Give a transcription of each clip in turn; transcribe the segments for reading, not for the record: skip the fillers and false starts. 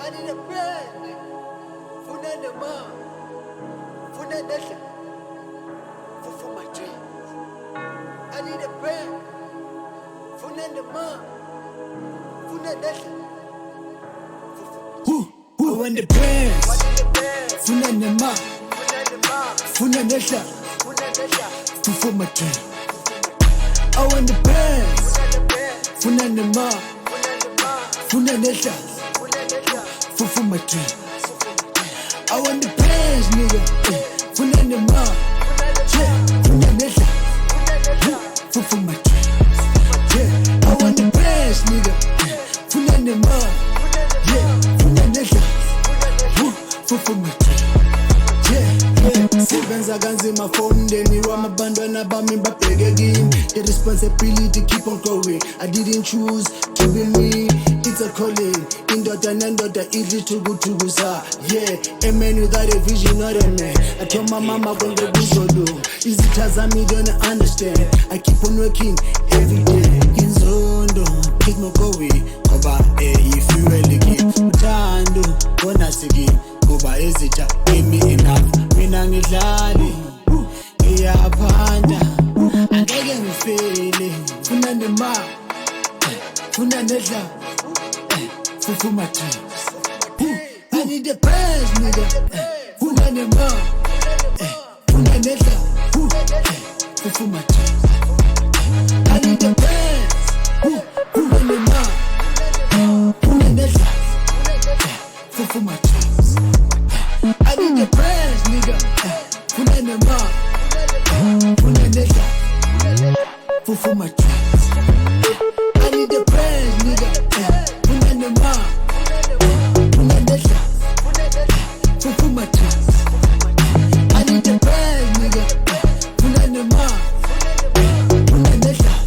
I need a friend. Funa the mom. Funa Nesha. For my dreams. I need a friend. Funa the mom. Funa Nesha. Who in the pants? Funa the mom. Funa Nesha. For my dreams. Oh, in the pants. Funa the mom. Funa Nesha. For my dreams. I want the pants, nigga. Funa the mom. Funa Nesha. For my dreams. Yeah, I want the pants, nigga. Funa the mom. Funa Nesha. For my dreams. Sebenza kanzima for umndeni wamabantwana bami babheke kimi. The responsibility keep on growing. I didn't choose to be me. It's a calling. Indoda nendoda idlithukuthukisa. Yeah, a man without a vision, not a man. I told my mama konke kuzolunga. Izitha zami don't understand. I keep on working every day. Inzondo keep no going. Ngoba ifuel keep uthando bona siki. Ngoba izitha give me enough. Mina ngidlali ngiyaphanda angeke ngifele funa nema funa nedla for my dreams. I need the best nigga funa nema funa nedla for my dreams. I need the best funa nema funa nedla for my dreams. I need the prayers, nigga. Funa the mom. Funa the shot. For my dreams. I need the prayers, nigga. Funa the mom. Funa the shot. For my dreams. I need the prayers, nigga. Funa the mom. Funa the shot.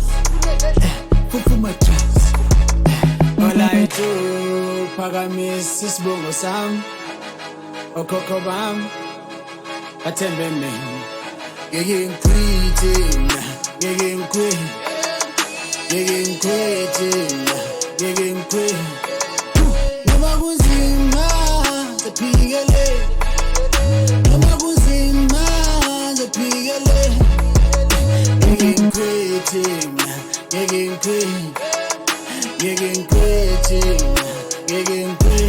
For my dreams. All I do, Pagamis is bongo sam. Okhokho bami bathembe mina ngeke ngikhwithe mina ngeke ngikhwithe noma kunzima siphikele noma kunzima siphikele ngeke ngikhwithe mina ngeke ngikhwithe ngeke ngikhwithe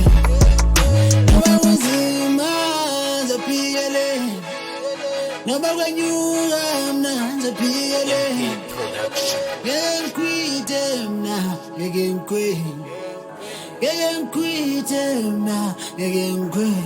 noma kunzima Nobody kwenyuka mna ngizaphikele ngeke ngikhwithe mna ngeke ngikhwithe mna ngeke ngikhwithe